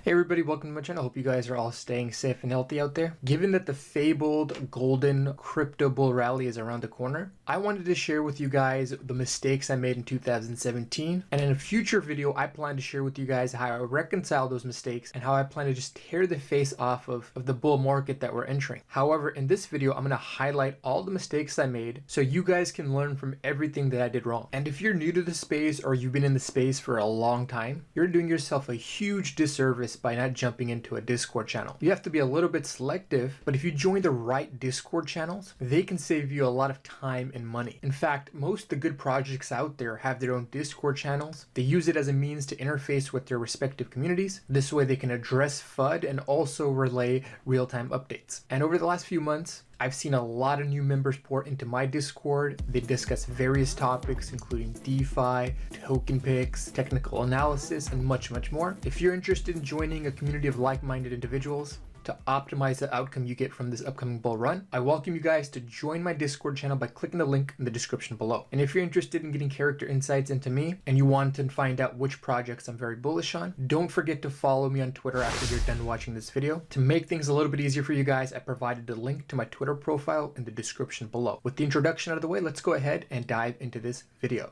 Hey everybody, welcome to my channel. Hope you guys are all staying safe and healthy out there. Given that the fabled golden crypto bull rally is around the corner, I wanted to share with you guys the mistakes I made in 2017. And in a future video, I plan to share with you guys how I reconcile those mistakes and how I plan to just tear the face off of the bull market that we're entering. However, in this video, I'm going to highlight all the mistakes I made so you guys can learn from everything that I did wrong. And if you're new to the space or you've been in the space for a long time, you're doing yourself a huge disservice by not jumping into a Discord channel. You have to be a little bit selective, but if you join the right Discord channels, they can save you a lot of time and money. In fact, most of the good projects out there have their own Discord channels. They use it as a means to interface with their respective communities. This way they can address FUD and also relay real-time updates. And over the last few months, I've seen a lot of new members pour into my Discord. They discuss various topics, including DeFi, token picks, technical analysis, and much, much more. If you're interested in joining a community of like-minded individuals to optimize the outcome you get from this upcoming bull run, I welcome you guys to join my Discord channel by clicking the link in the description below. And if you're interested in getting character insights into me and you want to find out which projects I'm very bullish on, don't forget to follow me on Twitter after you're done watching this video. To make things a little bit easier for you guys, I provided the link to my Twitter profile in the description below. With the introduction out of the way, let's go ahead and dive into this video.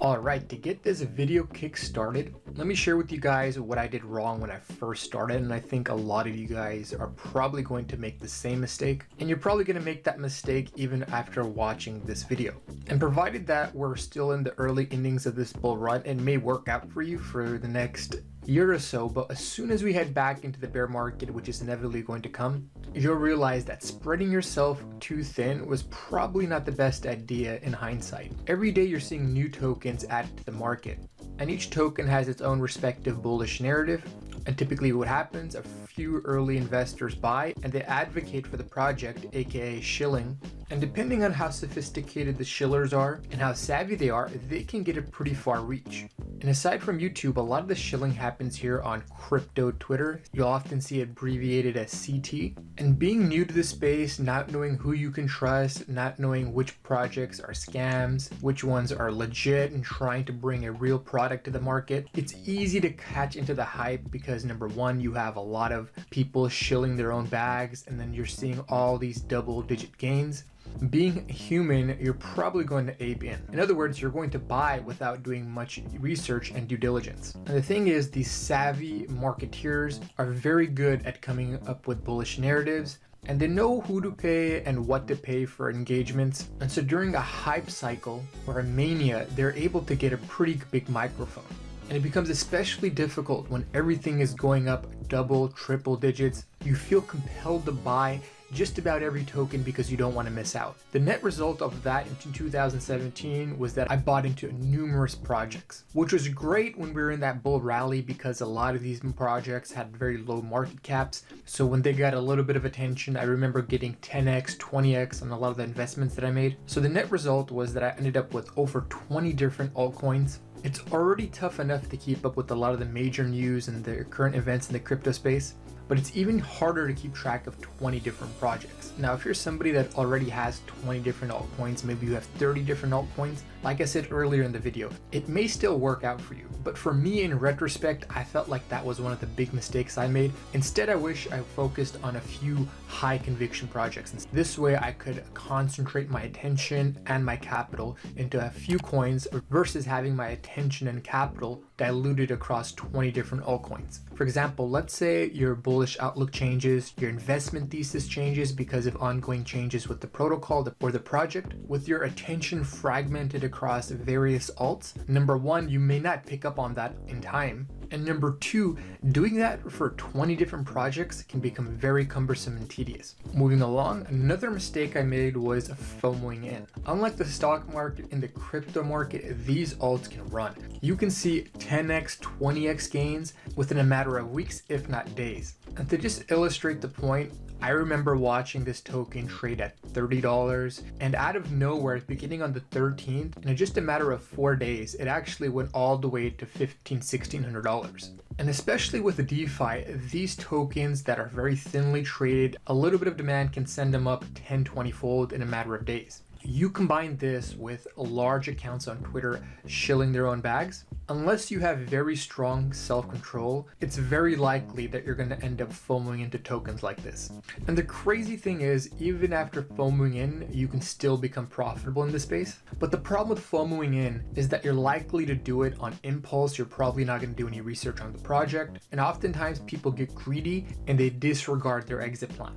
Alright, to get this video kick started, let me share with you guys what I did wrong when I first started, and I think a lot of you guys are probably going to make the same mistake, and you're probably going to make that mistake even after watching this video. And provided that we're still in the early innings of this bull run, it may work out for you for the next year or so, but as soon as we head back into the bear market, which is inevitably going to come, you'll realize that spreading yourself too thin was probably not the best idea in hindsight. Every day you're seeing new tokens added to the market, and each token has its own respective bullish narrative. And typically what happens, a few early investors buy and they advocate for the project, aka shilling. And depending on how sophisticated the shillers are and how savvy they are, they can get a pretty far reach. And aside from YouTube, a lot of the shilling happens here on crypto Twitter. You'll often see it abbreviated as CT. And being new to the space, not knowing who you can trust, not knowing which projects are scams, which ones are legit and trying to bring a real product to the market, it's easy to catch into the hype because number one, you have a lot of people shilling their own bags, and then you're seeing all these double-digit gains. Being human, you're probably going to ape in. In other words, you're going to buy without doing much research and due diligence. And the thing is, these savvy marketeers are very good at coming up with bullish narratives, and they know who to pay and what to pay for engagements. And so during a hype cycle or a mania, they're able to get a pretty big microphone. And it becomes especially difficult when everything is going up double, triple digits. You feel compelled to buy just about every token because you don't want to miss out. The net result of that in 2017 was that I bought into numerous projects, which was great when we were in that bull rally because a lot of these projects had very low market caps. So when they got a little bit of attention, I remember getting 10x, 20x on a lot of the investments that I made. So the net result was that I ended up with over 20 different altcoins. It's already tough enough to keep up with a lot of the major news and the current events in the crypto space, but it's even harder to keep track of 20 different projects. Now, if you're somebody that already has 20 different altcoins, maybe you have 30 different altcoins, like I said earlier in the video, it may still work out for you. But for me, in retrospect, I felt like that was one of the big mistakes I made. Instead, I wish I focused on a few high conviction projects. And this way I could concentrate my attention and my capital into a few coins versus having my attention and capital diluted across 20 different altcoins. For example, let's say your bullish outlook changes, your investment thesis changes because of ongoing changes with the protocol or the project. With your attention fragmented across various alts, number one, you may not pick up on that in time. And number two, doing that for 20 different projects can become very cumbersome and tedious. Moving along, another mistake I made was FOMO'ing in. Unlike the stock market, in the crypto market, these alts can run. You can see 10x, 20x gains within a matter of weeks, if not days. And to just illustrate the point, I remember watching this token trade at $30, and out of nowhere, beginning on the 13th, in just a matter of 4 days, it actually went all the way to $1,600. And especially with the DeFi, these tokens that are very thinly traded, a little bit of demand can send them up 10-20 fold in a matter of days. You combine this with large accounts on Twitter shilling their own bags, unless you have very strong self-control, it's very likely that you're going to end up FOMOing into tokens like this. And the crazy thing is, even after FOMOing in, you can still become profitable in this space. But the problem with FOMOing in is that you're likely to do it on impulse. You're probably not going to do any research on the project. And oftentimes people get greedy and they disregard their exit plan.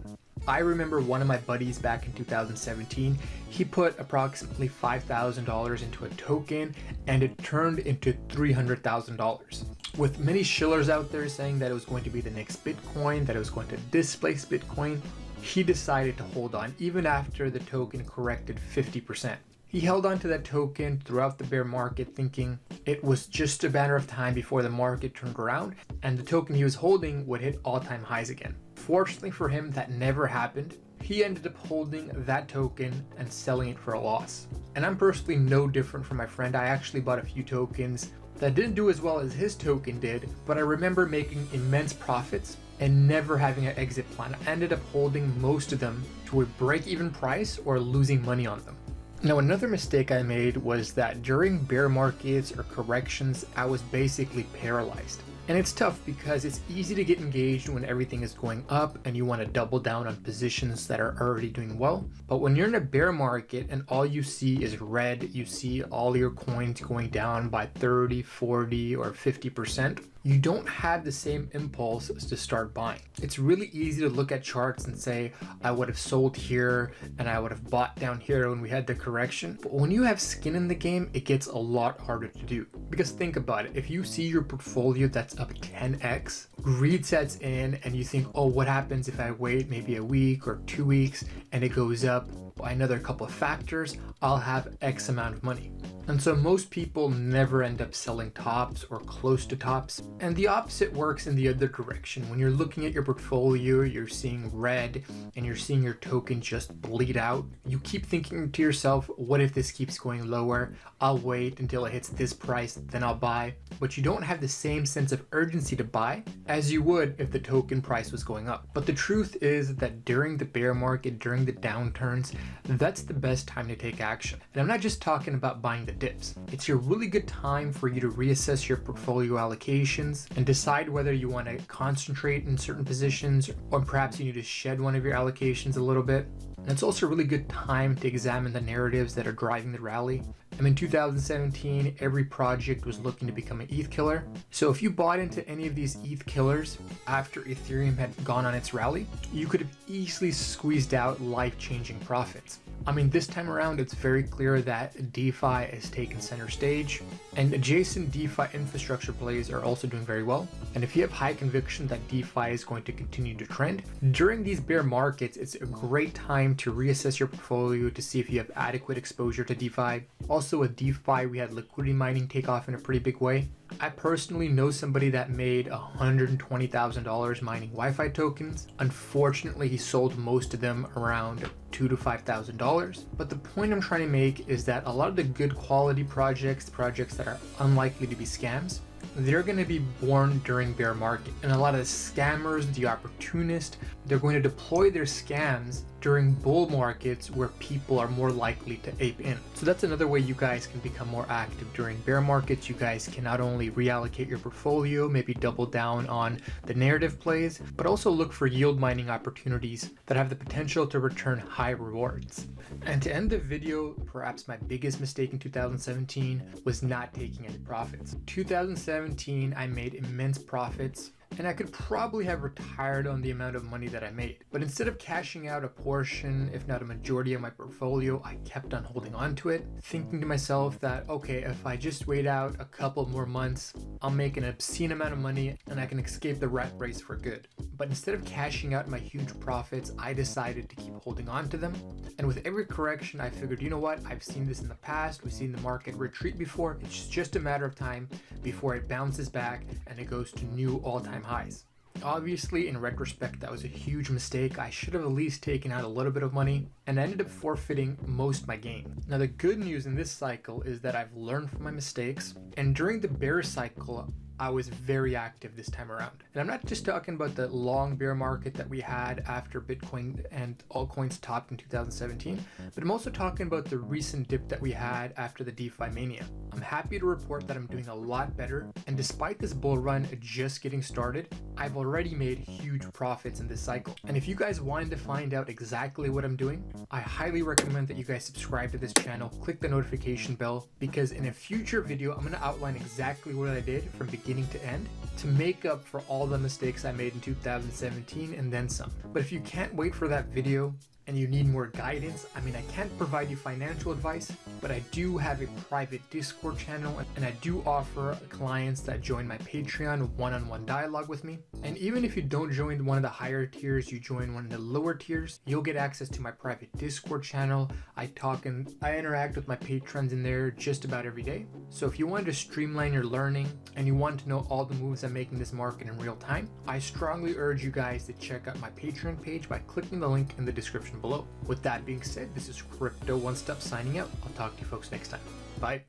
I remember one of my buddies back in 2017, he put approximately $5,000 into a token and it turned into $300,000. With many shillers out there saying that it was going to be the next Bitcoin, that it was going to displace Bitcoin, he decided to hold on even after the token corrected 50%. He held on to that token throughout the bear market thinking it was just a matter of time before the market turned around and the token he was holding would hit all-time highs again. Fortunately for him, that never happened. He ended up holding that token and selling it for a loss. And I'm personally no different from my friend. I actually bought a few tokens that didn't do as well as his token did, but I remember making immense profits and never having an exit plan. I ended up holding most of them to a break-even price or losing money on them. Now, another mistake I made was that during bear markets or corrections, I was basically paralyzed. And it's tough because it's easy to get engaged when everything is going up and you want to double down on positions that are already doing well. But when you're in a bear market and all you see is red, you see all your coins going down by 30, 40, or 50%, you don't have the same impulse to start buying. It's really easy to look at charts and say, I would have sold here and I would have bought down here when we had the correction. But when you have skin in the game, it gets a lot harder to do. Because think about it, if you see your portfolio that's up 10x, greed sets in and you think, oh, what happens if I wait maybe a week or 2 weeks and it goes up by another couple of factors, I'll have X amount of money. And so most people never end up selling tops or close to tops. And the opposite works in the other direction. When you're looking at your portfolio, you're seeing red and you're seeing your token just bleed out. You keep thinking to yourself, what if this keeps going lower? I'll wait until it hits this price, then I'll buy. But you don't have the same sense of urgency to buy as you would if the token price was going up. But the truth is that during the bear market, during the downturns, that's the best time to take action. And I'm not just talking about buying the dips. It's a really good time for you to reassess your portfolio allocations and decide whether you want to concentrate in certain positions or perhaps you need to shed one of your allocations a little bit. And it's also a really good time to examine the narratives that are driving the rally. In 2017, every project was looking to become an ETH killer. So if you bought into any of these ETH killers after Ethereum had gone on its rally, you could have easily squeezed out life-changing profits. This time around, it's very clear that DeFi is taking center stage and adjacent DeFi infrastructure plays are also doing very well. And if you have high conviction that DeFi is going to continue to trend, during these bear markets, it's a great time to reassess your portfolio to see if you have adequate exposure to DeFi. Also with DeFi, we had liquidity mining take off in a pretty big way. I personally know somebody that made $120,000 mining Wi-Fi tokens. Unfortunately, he sold most of them around $2,000 to $5,000. But the point I'm trying to make is that a lot of the good quality projects that are unlikely to be scams, they're going to be born during bear market. And a lot of the scammers, the opportunists, they're going to deploy their scams during bull markets where people are more likely to ape in. So that's another way you guys can become more active during bear markets. You guys can not only reallocate your portfolio, maybe double down on the narrative plays, but also look for yield mining opportunities that have the potential to return high rewards. And to end the video, perhaps my biggest mistake in 2017 was not taking any profits. 2017, I made immense profits. And I could probably have retired on the amount of money that I made. But instead of cashing out a portion, if not a majority of my portfolio, I kept on holding on to it, thinking to myself that, okay, if I just wait out a couple more months, I'll make an obscene amount of money and I can escape the rat race for good. But instead of cashing out my huge profits, I decided to keep holding on to them. And with every correction, I figured, you know what? I've seen this in the past. We've seen the market retreat before. It's just a matter of time before it bounces back and it goes to new all-time highs. Obviously, in retrospect, that was a huge mistake. I should have at least taken out a little bit of money, and I ended up forfeiting most of my gain. Now, the good news in this cycle is that I've learned from my mistakes, and during the bear cycle, I was very active this time around. And I'm not just talking about the long bear market that we had after Bitcoin and altcoins topped in 2017, but I'm also talking about the recent dip that we had after the DeFi mania. I'm happy to report that I'm doing a lot better, and despite this bull run just getting started, I've already made huge profits in this cycle. And if you guys wanted to find out exactly what I'm doing, I highly recommend that you guys subscribe to this channel, click the notification bell, because in a future video, I'm going to outline exactly what I did from beginning to end to make up for all the mistakes I made in 2017 and then some. But if you can't wait for that video and you need more guidance, I mean, I can't provide you financial advice, but I do have a private Discord channel, and I do offer clients that join my Patreon one-on-one dialogue with me. And even if you don't join one of the higher tiers, you join one of the lower tiers, you'll get access to my private Discord channel. I talk and I interact with my patrons in there just about every day. So if you want to streamline your learning and you want to know all the moves I'm making in this market in real time, I strongly urge you guys to check out my Patreon page by clicking the link in the description below. With that being said, this is CryptoOneStop signing out. I'll talk to you folks next time. Bye.